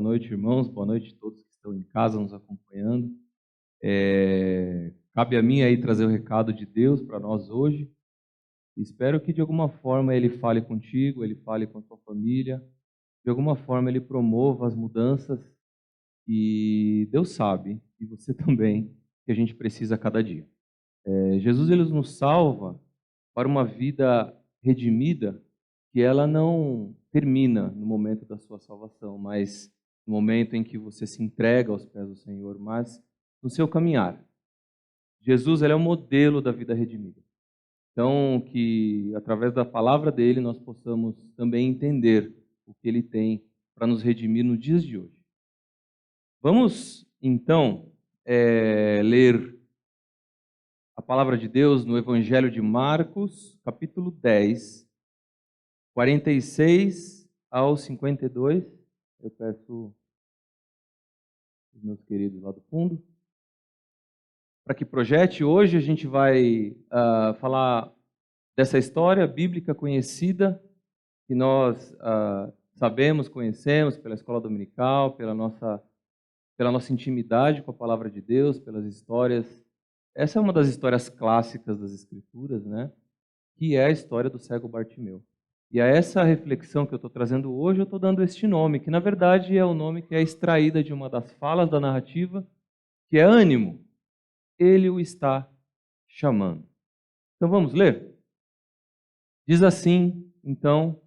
Boa noite, irmãos. Boa noite a todos que estão em casa nos acompanhando. Cabe a mim aí trazer o recado de Deus para nós hoje. Espero que de alguma forma Ele fale contigo, Ele fale com a tua família. De alguma forma Ele promova as mudanças que Deus sabe, e você também, que a gente precisa a cada dia. Jesus ele nos salva para uma vida redimida, que ela não termina no momento da sua salvação, mas no momento em que você se entrega aos pés do Senhor, mas no seu caminhar. Jesus ele é o modelo da vida redimida. Então, que através da palavra dele nós possamos também entender o que ele tem para nos redimir nos dias de hoje. Vamos, então, ler a palavra de Deus no Evangelho de Marcos, capítulo 10, 46 ao 52. Eu peço os meus queridos lá do fundo para que projete. Hoje a gente vai falar dessa história bíblica conhecida que nós sabemos, conhecemos pela escola dominical, pela nossa intimidade com a palavra de Deus, pelas histórias. Essa é uma das histórias clássicas das Escrituras, né? Que é a história do cego Bartimeu. E a essa reflexão que eu estou trazendo hoje, eu estou dando este nome, que na verdade é o nome que é extraída de uma das falas da narrativa, que é ânimo. Ele o está chamando. Então vamos ler? Diz assim, então,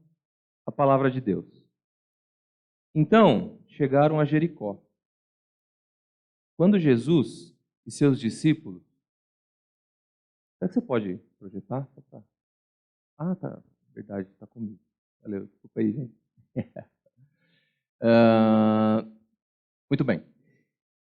a palavra de Deus. Então, chegaram a Jericó. Quando Jesus e seus discípulos... Será que você pode projetar? Ah, tá. Verdade, está comigo. Valeu, desculpa aí, gente. Muito bem.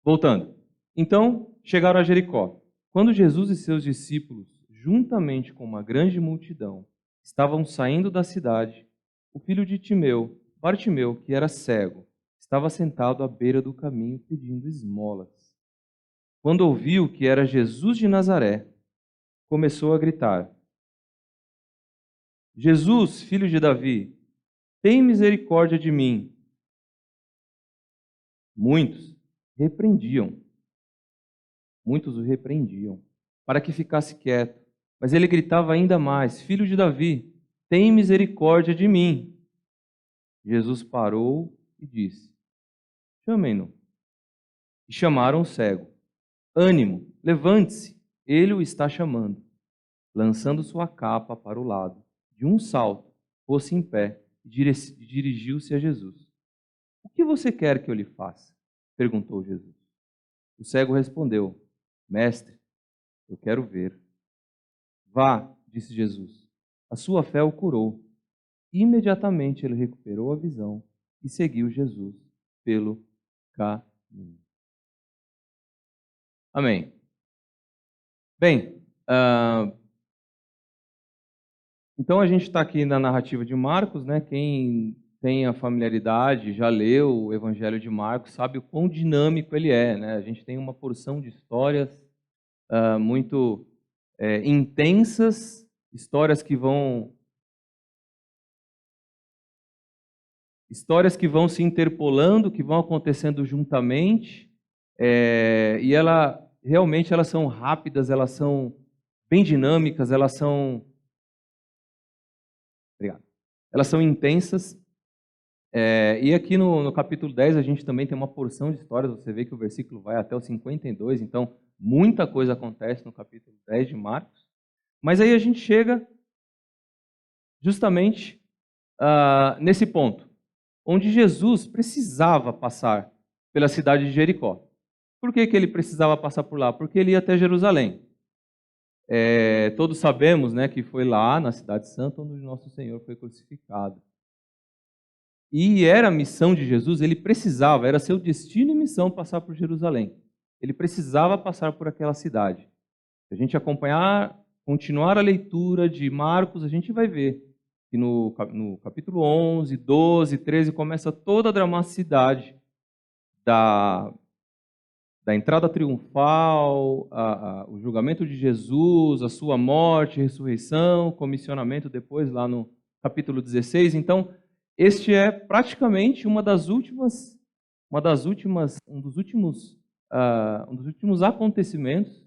Voltando. Então, chegaram a Jericó. Quando Jesus e seus discípulos, juntamente com uma grande multidão, estavam saindo da cidade, o filho de Timeu, Bartimeu, que era cego, estava sentado à beira do caminho pedindo esmolas. Quando ouviu que era Jesus de Nazaré, começou a gritar: Jesus, filho de Davi, tem misericórdia de mim. Muitos o repreendiam, para que ficasse quieto. Mas ele gritava ainda mais: Filho de Davi, tem misericórdia de mim. Jesus parou e disse: Chamem-no. E chamaram o cego. Ânimo, levante-se, ele o está chamando. Lançando sua capa para o lado, de um salto, pôs-se em pé e dirigiu-se a Jesus. O que você quer que eu lhe faça? Perguntou Jesus. O cego respondeu: Mestre, eu quero ver. Vá, disse Jesus. A sua fé o curou. Imediatamente ele recuperou a visão e seguiu Jesus pelo caminho. Amém. Bem, então a gente está aqui na narrativa de Marcos, né? Quem tem a familiaridade, já leu o Evangelho de Marcos, sabe o quão dinâmico ele é, né? A gente tem uma porção de histórias muito intensas, histórias que vão se interpolando, que vão acontecendo juntamente, e realmente elas são rápidas, elas são bem dinâmicas, elas são intensas. E aqui no capítulo 10 a gente também tem uma porção de histórias, você vê que o versículo vai até o 52, então muita coisa acontece no capítulo 10 de Marcos. Mas aí a gente chega justamente nesse ponto, onde Jesus precisava passar pela cidade de Jericó. Por que ele precisava passar por lá? Porque ele ia até Jerusalém. Todos sabemos, né, que foi lá na cidade santa onde nosso Senhor foi crucificado. E era a missão de Jesus, era seu destino e missão passar por Jerusalém. Ele precisava passar por aquela cidade. Se a gente continuar a leitura de Marcos, a gente vai ver que no capítulo 11, 12, 13, começa toda a dramaticidade da entrada triunfal, o julgamento de Jesus, a sua morte, ressurreição, comissionamento depois lá no capítulo 16. Então, este é praticamente uma das últimas um dos últimos acontecimentos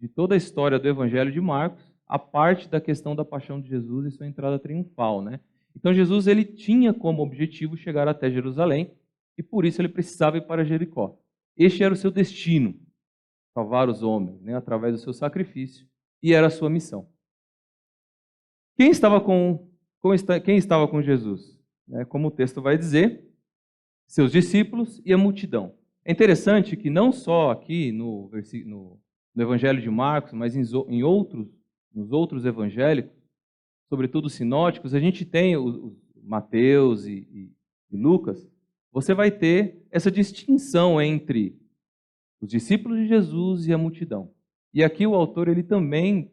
de toda a história do Evangelho de Marcos, a parte da questão da paixão de Jesus e sua entrada triunfal, né? Então Jesus ele tinha como objetivo chegar até Jerusalém e por isso ele precisava ir para Jericó. Este era o seu destino, salvar os homens, né, através do seu sacrifício, e era a sua missão. Quem estava com Jesus? Como o texto vai dizer, seus discípulos e a multidão. É interessante que não só aqui no Evangelho de Marcos, mas nos outros evangélicos, sobretudo os sinóticos, a gente tem os Mateus e Lucas, você vai ter essa distinção entre os discípulos de Jesus e a multidão. E aqui o autor ele também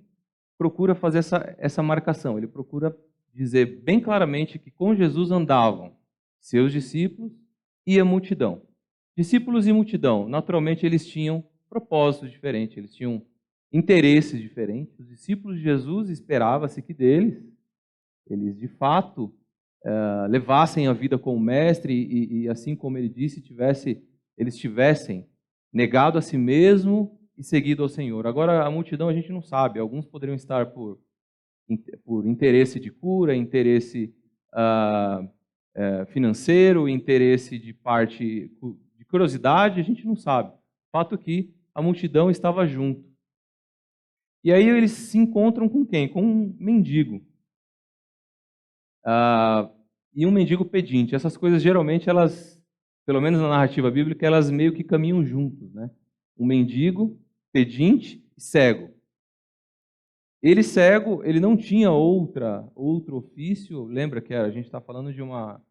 procura fazer essa marcação, ele procura dizer bem claramente que com Jesus andavam seus discípulos e a multidão. Discípulos e multidão, naturalmente eles tinham propósitos diferentes, eles tinham interesses diferentes. Os discípulos de Jesus esperava-se que eles de fato levassem a vida com o Mestre e assim como ele disse, eles tivessem negado a si mesmo e seguido ao Senhor. Agora, a multidão a gente não sabe, alguns poderiam estar por interesse de cura, interesse financeiro, interesse de parte de curiosidade, a gente não sabe. O fato é que a multidão estava junto. E aí eles se encontram com quem? Com um mendigo. E um mendigo pedinte. Essas coisas geralmente elas, pelo menos na narrativa bíblica, elas meio que caminham juntos, né? Um mendigo, pedinte e cego. Ele cego, ele não tinha outro ofício. Lembra que a gente está falando de uma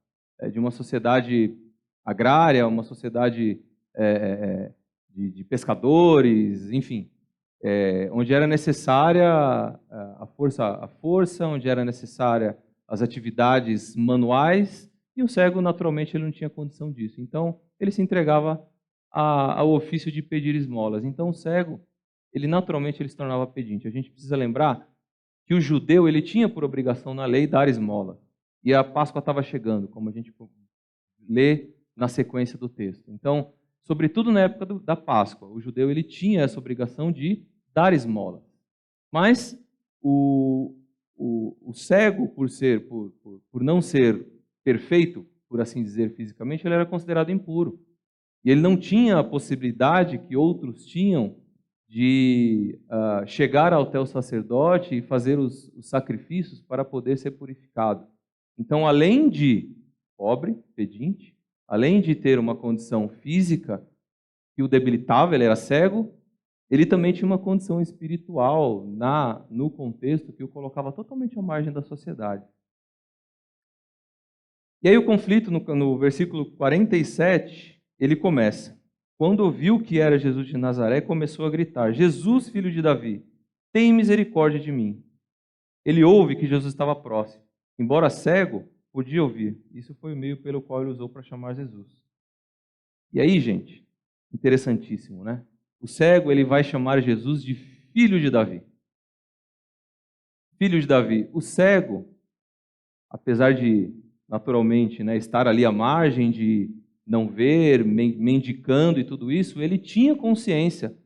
sociedade agrária, uma sociedade de pescadores, enfim, onde era necessária a força, onde era necessária as atividades manuais, e o cego, naturalmente, ele não tinha condição disso. Então, ele se entregava ao ofício de pedir esmolas. Então, o cego, ele naturalmente ele se tornava pedinte. A gente precisa lembrar que o judeu ele tinha por obrigação na lei dar esmola. E a Páscoa estava chegando, como a gente lê na sequência do texto. Então, sobretudo na época da Páscoa, o judeu ele tinha essa obrigação de dar esmola. Mas o cego, por não ser perfeito, por assim dizer, fisicamente, ele era considerado impuro. E ele não tinha a possibilidade que outros tinham de chegar até o sacerdote e fazer os sacrifícios para poder ser purificado. Então, além de pobre, pedinte, além de ter uma condição física que o debilitava, ele era cego, ele também tinha uma condição espiritual no contexto que o colocava totalmente à margem da sociedade. E aí o conflito, no versículo 47, ele começa. Quando ouviu que era Jesus de Nazaré, começou a gritar, Jesus, filho de Davi, tem misericórdia de mim. Ele ouve que Jesus estava próximo. Embora cego, podia ouvir. Isso foi o meio pelo qual ele usou para chamar Jesus. E aí, gente, interessantíssimo, né? O cego, ele vai chamar Jesus de filho de Davi. Filho de Davi. O cego, apesar de, naturalmente, estar ali à margem de não ver, mendicando e tudo isso, ele tinha consciência,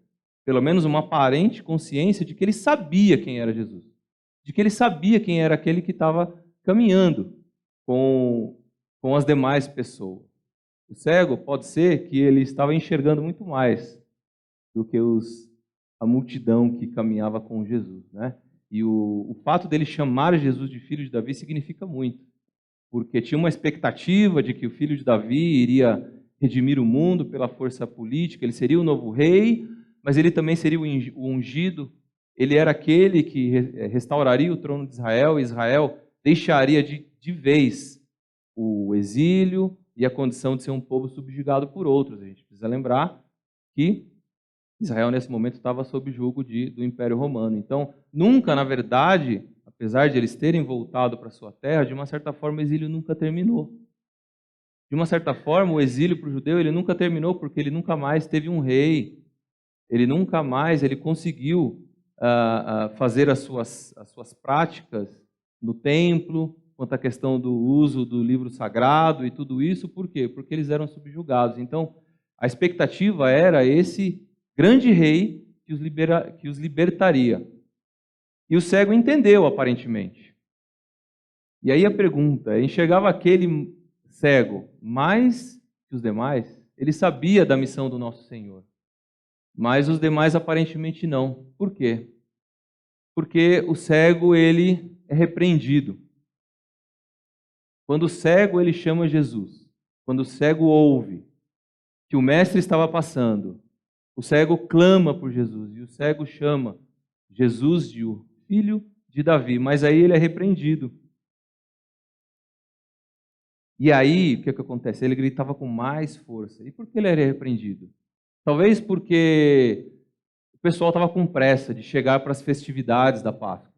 pelo menos uma aparente consciência, de que ele sabia quem era Jesus. De que ele sabia quem era aquele que estava caminhando com as demais pessoas. O cego pode ser que ele estava enxergando muito mais do que a multidão que caminhava com Jesus, né? E o fato dele chamar Jesus de filho de Davi significa muito, porque tinha uma expectativa de que o filho de Davi iria redimir o mundo pela força política, ele seria o novo rei, mas ele também seria o ungido, ele era aquele que restauraria o trono de Israel, e Israel deixaria de vez o exílio e a condição de ser um povo subjugado por outros. A gente precisa lembrar que Israel, nesse momento, estava sob jugo do Império Romano. Então, nunca, na verdade, apesar de eles terem voltado para sua terra, de uma certa forma, o exílio nunca terminou. De uma certa forma, o exílio para o judeu ele nunca terminou, porque ele nunca mais teve um rei. Ele nunca mais conseguiu fazer as suas práticas no templo, quanto à questão do uso do livro sagrado e tudo isso. Por quê? Porque eles eram subjugados. Então, a expectativa era esse grande rei que os libertaria. E o cego entendeu, aparentemente. E aí a pergunta, enxergava aquele cego mais que os demais? Ele sabia da missão do nosso Senhor, mas os demais aparentemente não. Por quê? Porque o cego, ele é repreendido. Quando o cego, ele chama Jesus. Quando o cego ouve que o mestre estava passando, o cego clama por Jesus, e o cego chama Jesus de o filho de Davi, mas aí ele é repreendido. E aí, o que acontece? Ele gritava com mais força. E por que ele era repreendido? Talvez porque o pessoal estava com pressa de chegar para as festividades da Páscoa.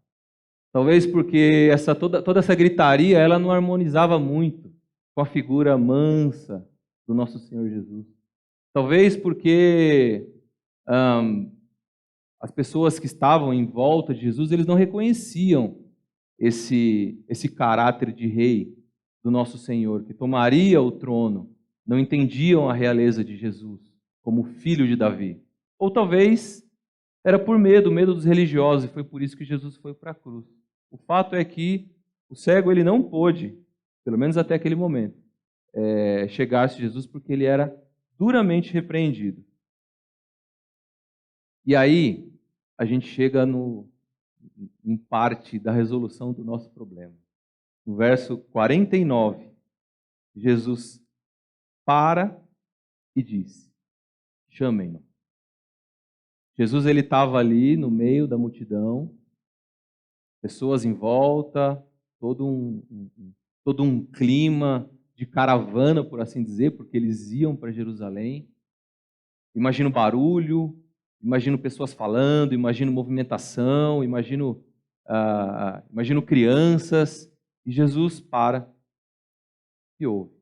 Talvez porque toda essa gritaria ela não harmonizava muito com a figura mansa do nosso Senhor Jesus. Talvez porque as pessoas que estavam em volta de Jesus, eles não reconheciam esse caráter de rei do nosso Senhor, que tomaria o trono, não entendiam a realeza de Jesus como filho de Davi. Ou talvez era por medo dos religiosos, e foi por isso que Jesus foi para a cruz. O fato é que o cego ele não pôde, pelo menos até aquele momento, chegar-se a Jesus porque ele era duramente repreendido. E aí a gente chega em parte da resolução do nosso problema. No verso 49, Jesus para e diz: chamem-no. Jesus ele estava ali no meio da multidão, pessoas em volta, todo um clima de caravana, por assim dizer, porque eles iam para Jerusalém. Imagino barulho, imagino pessoas falando, imagino movimentação, imagino crianças. E Jesus para e ouve.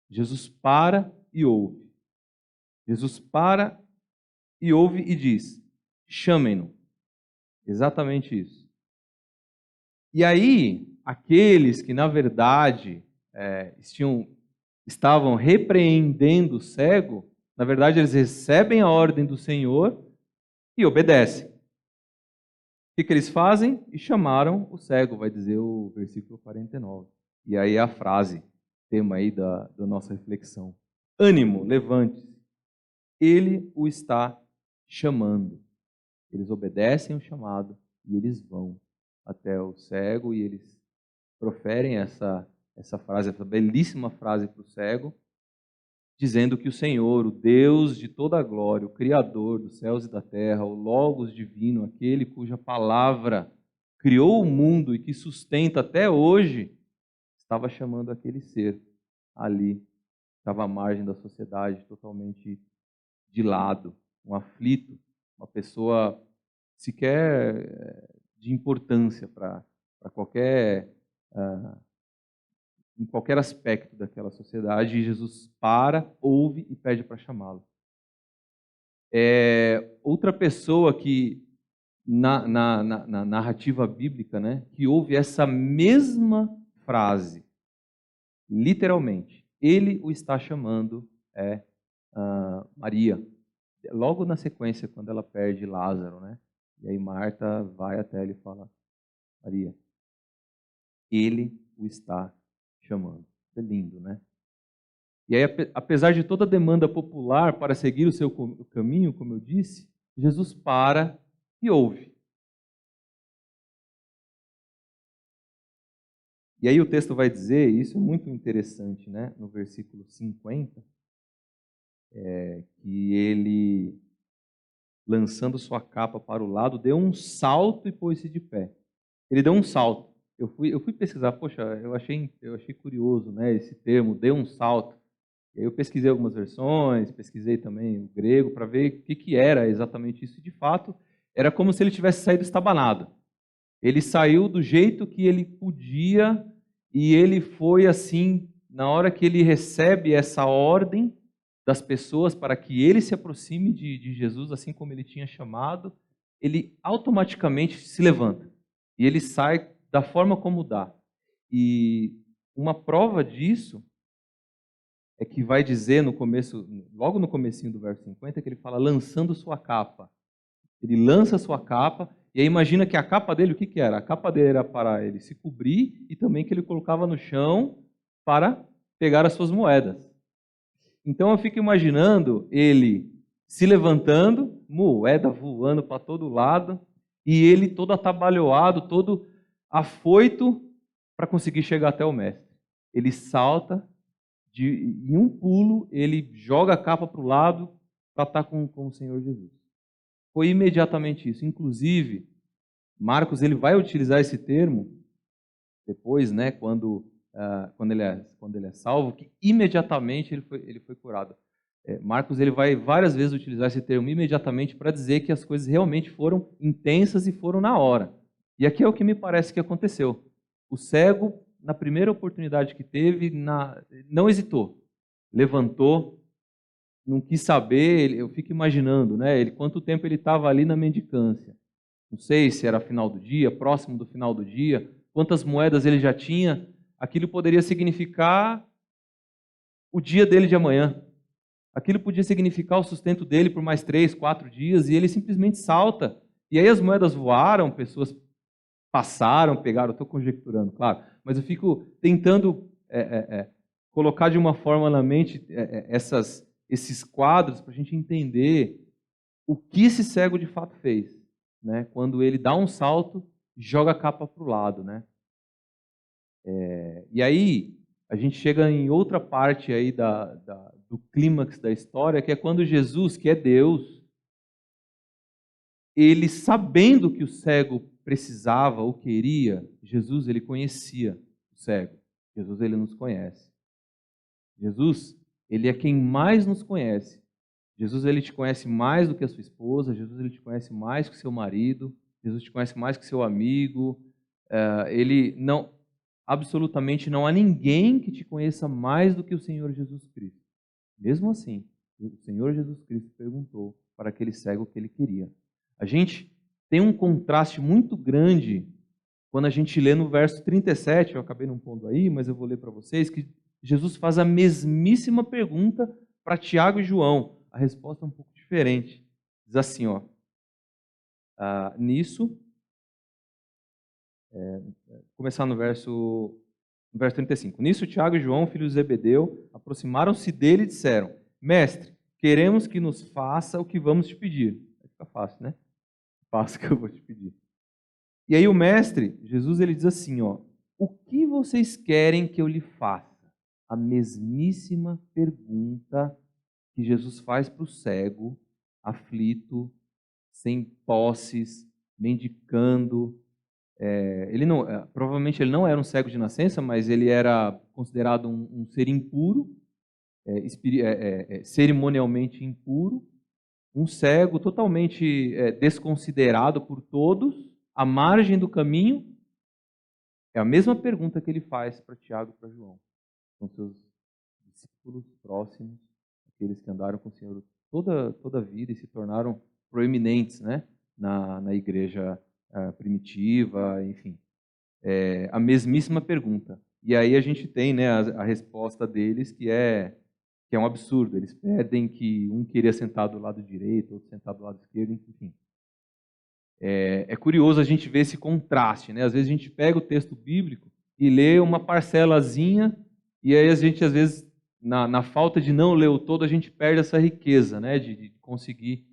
Jesus para e ouve. Jesus para e ouve e diz: chamem-no. Exatamente isso. E aí, aqueles que, na verdade, estavam repreendendo o cego, na verdade, eles recebem a ordem do Senhor e obedecem. O que eles fazem? E chamaram o cego, vai dizer o versículo 49. E aí a frase, tema aí da nossa reflexão. Ânimo, levante-se. Ele o está chamando. Eles obedecem o chamado e eles vão até o cego e eles proferem essa frase, essa belíssima frase para o cego, dizendo que o Senhor, o Deus de toda a glória, o Criador dos céus e da terra, o Logos divino, aquele cuja palavra criou o mundo e que sustenta até hoje, estava chamando aquele ser ali, estava à margem da sociedade, totalmente de lado, um aflito, uma pessoa sequer de importância para qualquer em qualquer aspecto daquela sociedade, e Jesus para, ouve e pede para chamá-lo. Outra pessoa que, na narrativa bíblica, né, que ouve essa mesma frase, literalmente, ele o está chamando, Maria. Logo na sequência, quando ela perde Lázaro, né? E aí Marta vai até ele e fala: Maria, ele o está chamando. É lindo, né? E aí, apesar de toda a demanda popular para seguir o seu caminho, como eu disse, Jesus para e ouve. E aí o texto vai dizer, e isso é muito interessante, né? No versículo 50, que ele, lançando sua capa para o lado, deu um salto e pôs-se de pé. Ele deu um salto. Eu fui pesquisar, poxa, eu achei curioso, né, esse termo, deu um salto. E aí eu pesquisei algumas versões, pesquisei também o grego para ver o que era exatamente isso. E de fato, era como se ele tivesse saído estabanado. Ele saiu do jeito que ele podia e ele foi assim, na hora que ele recebe essa ordem das pessoas para que ele se aproxime de Jesus, assim como ele tinha chamado, ele automaticamente se levanta. E ele sai da forma como dá. E uma prova disso é que vai dizer no começo, logo no comecinho do verso 50, que ele fala lançando sua capa. Ele lança sua capa, e aí imagina que a capa dele, o que que era? A capa dele era para ele se cobrir e também que ele colocava no chão para pegar as suas moedas. Então eu fico imaginando ele se levantando, moeda voando para todo lado, e ele todo atabalhoado, todo afoito para conseguir chegar até o mestre. Ele salta, em um pulo, ele joga a capa para o lado para estar com o Senhor Jesus. Foi imediatamente isso. Inclusive, Marcos ele vai utilizar esse termo depois, né, quando ele é salvo, que imediatamente ele foi curado. Marcos ele vai várias vezes utilizar esse termo imediatamente para dizer que as coisas realmente foram intensas e foram na hora. E aqui é o que me parece que aconteceu. O cego, na primeira oportunidade que teve, não hesitou. Levantou, não quis saber, eu fico imaginando, né, quanto tempo ele estava ali na mendicância. Não sei se era final do dia, próximo do final do dia, quantas moedas ele já tinha. Aquilo poderia significar o dia dele de amanhã. Aquilo podia significar o sustento dele por mais 3, 4 dias, e ele simplesmente salta. E aí as moedas voaram, pessoas passaram, pegaram, estou conjecturando, claro, mas eu fico tentando colocar de uma forma na mente esses quadros para a gente entender o que esse cego de fato fez, né? Quando ele dá um salto, joga a capa para o lado, né? E aí a gente chega em outra parte aí do clímax da história, que é quando Jesus, que é Deus, ele sabendo que o cego precisava ou queria, Jesus ele conhecia o cego. Jesus ele nos conhece. Jesus, ele é quem mais nos conhece. Jesus ele te conhece mais do que a sua esposa, Jesus ele te conhece mais que o seu marido, Jesus te conhece mais que o seu amigo. Ele não, absolutamente não há ninguém que te conheça mais do que o Senhor Jesus Cristo. Mesmo assim, o Senhor Jesus Cristo perguntou para aquele cego o que ele queria. A gente tem um contraste muito grande quando a gente lê no verso 37, eu acabei não pondo aí, mas eu vou ler para vocês, que Jesus faz a mesmíssima pergunta para Tiago e João. A resposta é um pouco diferente. Diz assim, ó, nisso, começar no verso 35. Nisso, Tiago e João, filhos de Zebedeu, aproximaram-se dele e disseram, Mestre, queremos que nos faça o que vamos te pedir. Vai ficar fácil, né? Faça o que eu vou te pedir. E aí o mestre, Jesus, ele diz assim, ó, o que vocês querem que eu lhe faça? A mesmíssima pergunta que Jesus faz para o cego, aflito, sem posses, mendicando. Provavelmente ele não era um cego de nascença, mas ele era considerado um ser impuro, cerimonialmente impuro, um cego totalmente desconsiderado por todos, à margem do caminho. É a mesma pergunta que ele faz para Tiago e para João. São seus discípulos próximos, aqueles que andaram com o Senhor toda a vida e se tornaram proeminentes, né, na igreja primitiva, enfim. A mesmíssima pergunta. E aí a gente tem, né, a resposta deles, que é um absurdo. Eles pedem que um queria sentar do lado direito, outro sentar do lado esquerdo, enfim. É curioso a gente ver esse contraste, né? Às vezes a gente pega o texto bíblico e lê uma parcelazinha, e aí a gente, às vezes, na falta de não ler o todo, a gente perde essa riqueza, né? De conseguir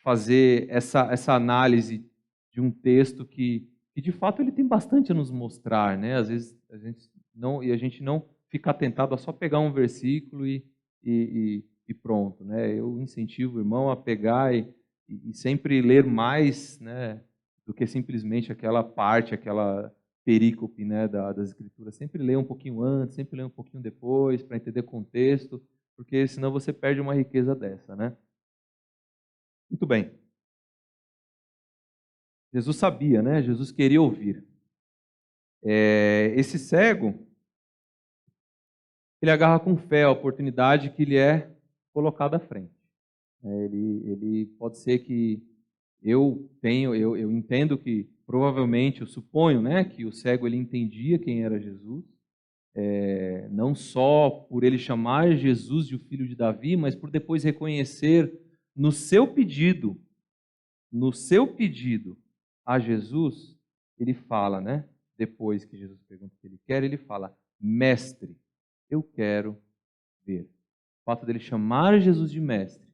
fazer essa análise de um texto que de fato ele tem bastante a nos mostrar, né? Às vezes a gente não ficar tentado a só pegar um versículo e pronto, né? Eu incentivo o irmão a pegar e sempre ler mais, né, do que simplesmente aquela parte, aquela perícope, né, das Escrituras. Sempre ler um pouquinho antes, sempre ler um pouquinho depois, para entender contexto, porque senão você perde uma riqueza dessa, né? Muito bem. Jesus sabia, né? Jesus queria ouvir. Esse cego, ele agarra com fé a oportunidade que lhe é colocada à frente. Ele pode ser que eu entendo que provavelmente, eu suponho, né, que o cego ele entendia quem era Jesus, não só por ele chamar Jesus de o filho de Davi, mas por depois reconhecer no seu pedido a Jesus, ele fala, né, depois que Jesus pergunta o que ele quer, ele fala: mestre, eu quero ver. O fato dele chamar Jesus de mestre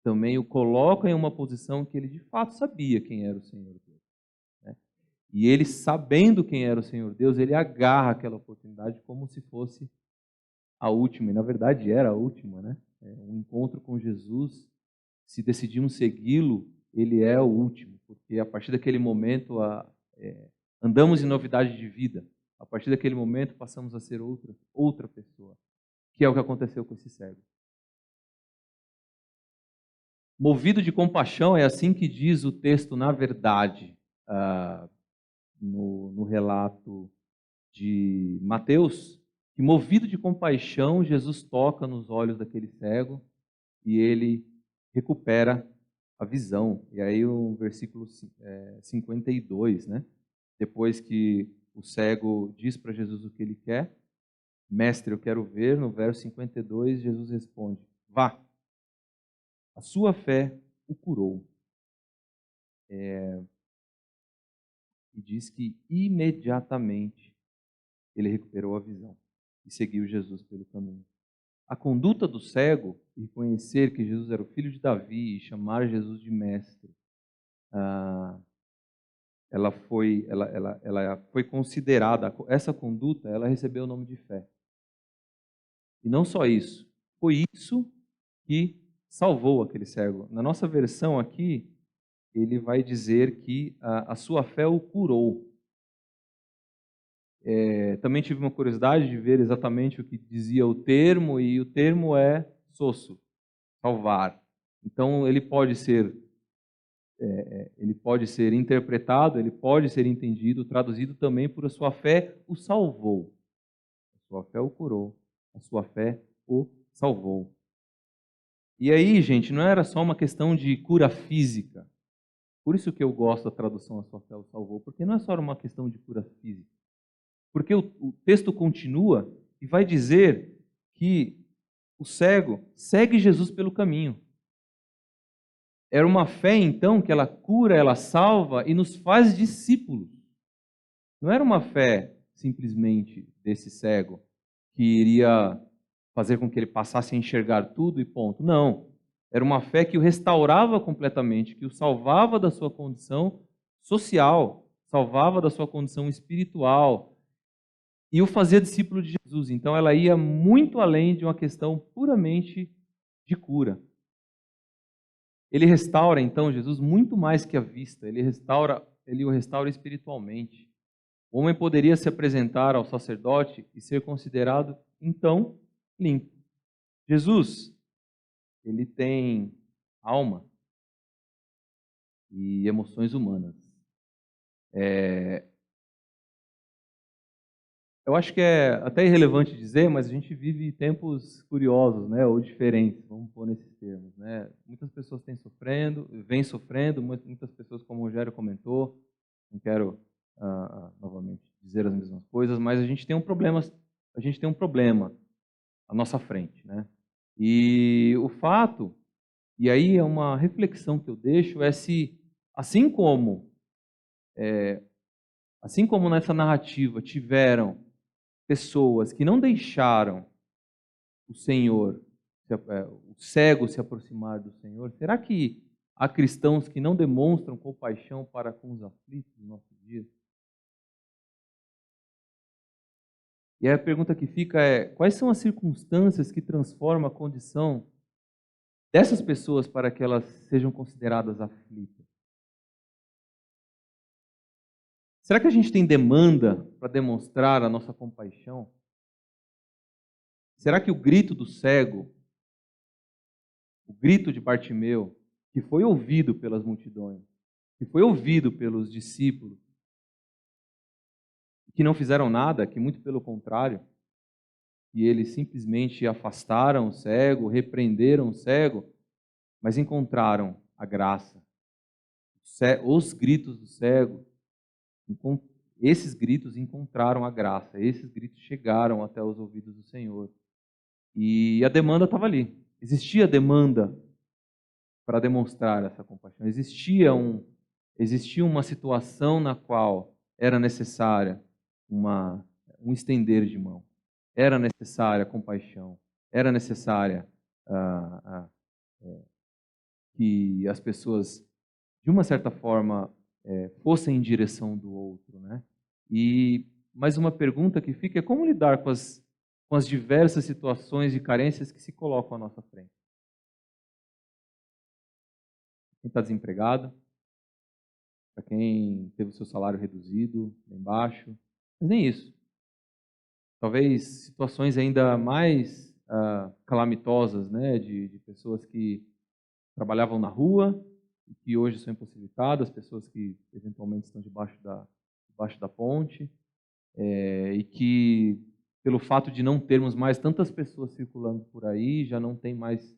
também o coloca em uma posição que ele de fato sabia quem era o Senhor Deus, né? E ele, sabendo quem era o Senhor Deus, ele agarra aquela oportunidade como se fosse a última, e na verdade era a última, né? Um encontro com Jesus, se decidimos segui-lo, ele é o último, porque a partir daquele momento andamos em novidade de vida. A partir daquele momento passamos a ser outra pessoa, que é o que aconteceu com esse cego. Movido de compaixão, é assim que diz o texto, na verdade, no relato de Mateus, que movido de compaixão, Jesus toca nos olhos daquele cego e ele recupera a visão. E aí o versículo 52, né? Depois que o cego diz para Jesus o que ele quer, mestre, eu quero ver, no verso 52, Jesus responde: vá, a sua fé o curou. E diz que imediatamente ele recuperou a visão e seguiu Jesus pelo caminho. A conduta do cego, reconhecer que Jesus era o filho de Davi e chamar Jesus de mestre, ela foi considerada, essa conduta, ela recebeu o nome de fé. E não só isso, foi isso que salvou aquele cego. Na nossa versão aqui, ele vai dizer que a sua fé o curou. Também tive uma curiosidade de ver exatamente o que dizia o termo, e o termo é sosso, salvar. Então ele pode ser interpretado, ele pode ser entendido, traduzido também por a sua fé o salvou. A sua fé o curou, a sua fé o salvou. E aí, gente, não era só uma questão de cura física. Por isso que eu gosto da tradução a sua fé o salvou, porque não é só uma questão de cura física. Porque o texto continua e vai dizer que o cego segue Jesus pelo caminho. Era uma fé, então, que ela cura, ela salva e nos faz discípulos. Não era uma fé, simplesmente, desse cego, que iria fazer com que ele passasse a enxergar tudo e ponto. Não. Era uma fé que o restaurava completamente, que o salvava da sua condição social, salvava da sua condição espiritual, e o fazia discípulo de Jesus. Então ela ia muito além de uma questão puramente de cura. Ele restaura, então, Jesus, muito mais que a vista. Ele o restaura espiritualmente. O homem poderia se apresentar ao sacerdote e ser considerado, então, limpo. Jesus, ele tem alma e emoções humanas. Eu acho que é até irrelevante dizer, mas a gente vive tempos curiosos, né, ou diferentes, vamos pôr nesses termos, né? Muitas pessoas vêm sofrendo, muitas pessoas, como o Rogério comentou, não quero novamente dizer as mesmas coisas, mas a gente tem um problema à nossa frente, né? E o fato, e aí é uma reflexão que eu deixo, é se, assim como nessa narrativa tiveram pessoas que não deixaram o Senhor, o cego se aproximar do Senhor, será que há cristãos que não demonstram compaixão para com os aflitos no nosso dia? E aí a pergunta que fica é: quais são as circunstâncias que transformam a condição dessas pessoas para que elas sejam consideradas aflitas? Será que a gente tem demanda para demonstrar a nossa compaixão? Será que o grito do cego, o grito de Bartimeu, que foi ouvido pelas multidões, que foi ouvido pelos discípulos, que não fizeram nada, que muito pelo contrário, e eles simplesmente afastaram o cego, repreenderam o cego, mas encontraram a graça, os gritos do cego, Esses gritos encontraram a graça, esses gritos chegaram até os ouvidos do Senhor. E a demanda estava ali. Existia demanda para demonstrar essa compaixão. Existia uma situação na qual era necessária um estender de mão. Era necessária compaixão. Era necessária que as pessoas, de uma certa forma, fossem em direção do outro, né? E mais uma pergunta que fica é como lidar com as diversas situações de carências que se colocam à nossa frente. Quem está desempregado, para quem teve o seu salário reduzido, bem baixo, mas nem isso. Talvez situações ainda mais calamitosas, né, de pessoas que trabalhavam na rua e que hoje são impossibilitadas, pessoas que eventualmente estão debaixo da ponte, e que, pelo fato de não termos mais tantas pessoas circulando por aí, já não tem mais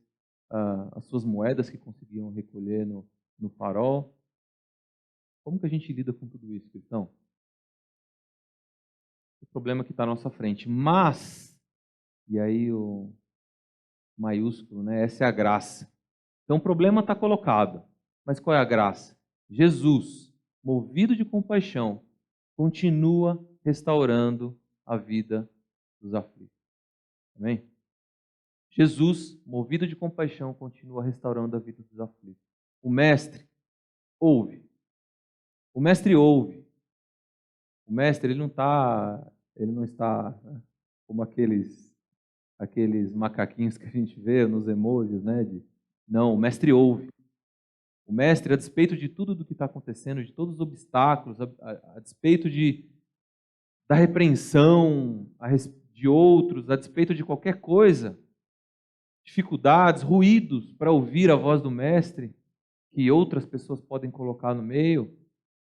as suas moedas que conseguiam recolher no farol. Como que a gente lida com tudo isso, cristão? O problema que está à nossa frente. Mas, e aí o maiúsculo, né? Essa é a graça. Então o problema está colocado. Mas qual é a graça? Jesus, movido de compaixão, continua restaurando a vida dos aflitos. Amém? Jesus, movido de compaixão, continua restaurando a vida dos aflitos. O mestre ouve. O mestre ouve. O mestre, ele não está, né, como aqueles macaquinhos que a gente vê nos emojis, né? Não, o mestre ouve. O mestre, a despeito de tudo do que está acontecendo, de todos os obstáculos, a despeito da repreensão de outros, a despeito de qualquer coisa, dificuldades, ruídos para ouvir a voz do mestre, que outras pessoas podem colocar no meio,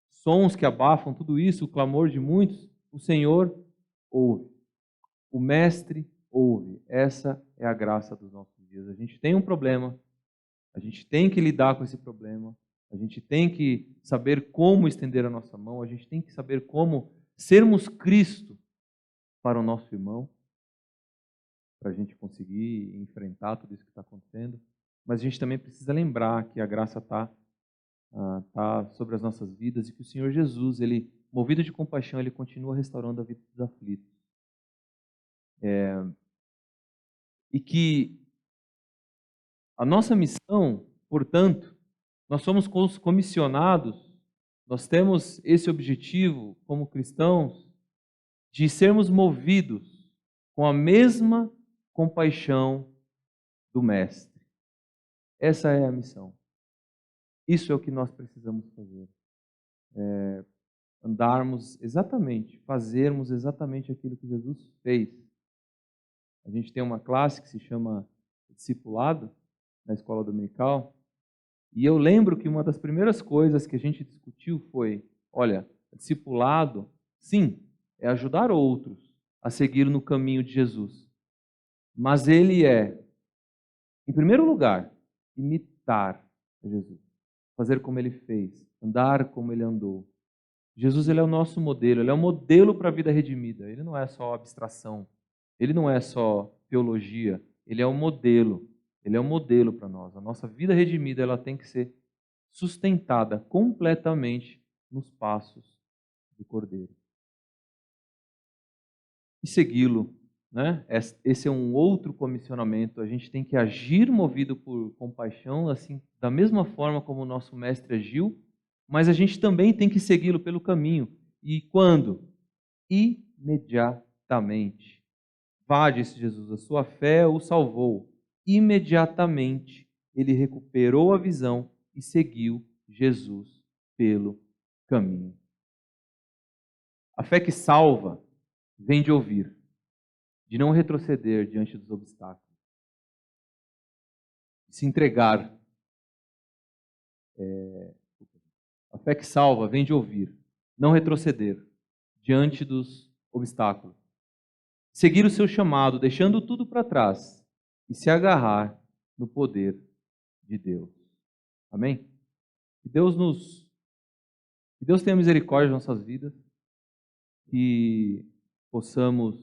sons que abafam tudo isso, o clamor de muitos, o Senhor ouve. O mestre ouve. Essa é a graça dos nossos dias. A gente tem um problema, a gente tem que lidar com esse problema, a gente tem que saber como estender a nossa mão, a gente tem que saber como sermos Cristo para o nosso irmão, para a gente conseguir enfrentar tudo isso que está acontecendo. Mas a gente também precisa lembrar que a graça está sobre as nossas vidas e que o Senhor Jesus, ele, movido de compaixão, ele continua restaurando a vida dos aflitos. E que a nossa missão, portanto, nós somos comissionados, nós temos esse objetivo como cristãos de sermos movidos com a mesma compaixão do Mestre. Essa é a missão. Isso é o que nós precisamos fazer. Fazermos exatamente aquilo que Jesus fez. A gente tem uma classe que se chama Discipulado, na escola dominical, e eu lembro que uma das primeiras coisas que a gente discutiu foi, olha, discipulado, sim, é ajudar outros a seguir no caminho de Jesus, mas ele é, em primeiro lugar, imitar Jesus, fazer como ele fez, andar como ele andou. Jesus, ele é o nosso modelo, ele é o modelo para a vida redimida, ele não é só abstração, ele não é só teologia, ele é um modelo. Ele é um modelo para nós. A nossa vida redimida, ela tem que ser sustentada completamente nos passos do Cordeiro. E segui-lo, né? Esse é um outro comissionamento. A gente tem que agir movido por compaixão, assim, da mesma forma como o nosso mestre agiu, mas a gente também tem que segui-lo pelo caminho. E quando? Imediatamente. Vá, disse Jesus, a sua fé o salvou. Imediatamente ele recuperou a visão e seguiu Jesus pelo caminho. A fé que salva vem de ouvir, de não retroceder diante dos obstáculos, de se entregar. A fé que salva vem de ouvir, não retroceder diante dos obstáculos. Seguir o seu chamado, deixando tudo para trás e se agarrar no poder de Deus. Amém? Que Deus nos Que Deus tenha misericórdia de nossas vidas, que possamos,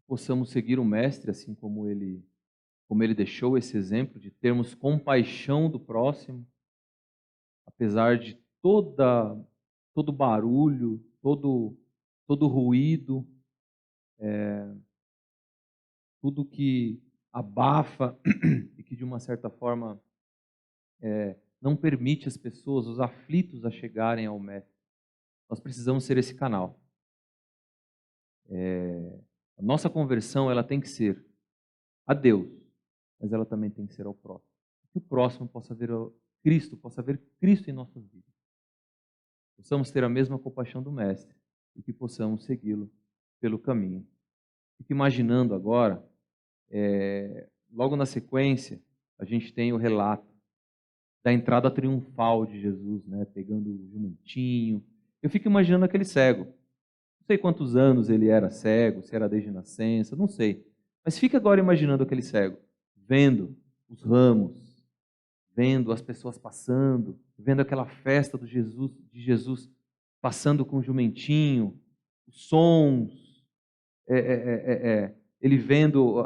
possamos seguir o Mestre, assim como ele deixou esse exemplo de termos compaixão do próximo, apesar de todo barulho, todo ruído, tudo que abafa e que de uma certa forma não permite as pessoas, os aflitos, a chegarem ao Mestre. Nós precisamos ser esse canal. A nossa conversão, ela tem que ser a Deus, mas ela também tem que ser ao próximo. Que o próximo possa ver Cristo em nossas vidas. Possamos ter a mesma compaixão do Mestre e que possamos segui-lo pelo caminho. Fico imaginando agora, logo na sequência, a gente tem o relato da entrada triunfal de Jesus, né, pegando o jumentinho. Eu fico imaginando aquele cego. Não sei quantos anos ele era cego, se era desde nascença, não sei. Mas fica agora imaginando aquele cego, vendo os ramos, vendo as pessoas passando, vendo aquela festa de Jesus passando com o jumentinho, os sons, ele vendo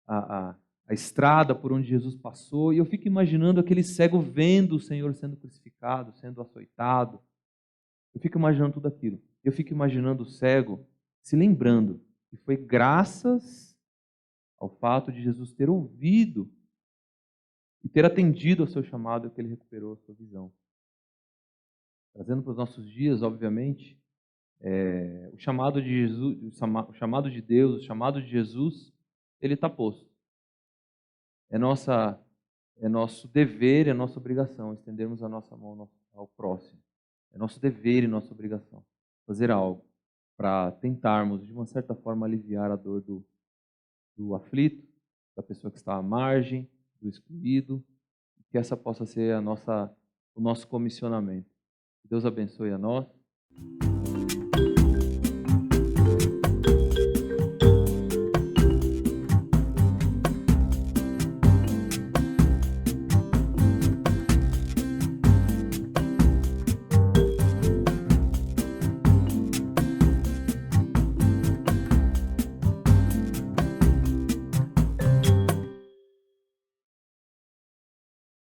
a estrada por onde Jesus passou, e eu fico imaginando aquele cego vendo o Senhor sendo crucificado, sendo açoitado. Eu fico imaginando tudo aquilo. Eu fico imaginando o cego se lembrando que foi graças ao fato de Jesus ter ouvido e ter atendido ao seu chamado que ele recuperou a sua visão. Trazendo para os nossos dias, obviamente, o chamado de Jesus, o chamado de Deus, o chamado de Jesus, ele está posto. É nosso dever, é nossa obrigação estendermos a nossa mão ao próximo. É nosso dever e nossa obrigação fazer algo para tentarmos, de uma certa forma, aliviar a dor do aflito, da pessoa que está à margem, do excluído, que essa possa ser o nosso comissionamento. Que Deus abençoe a nós.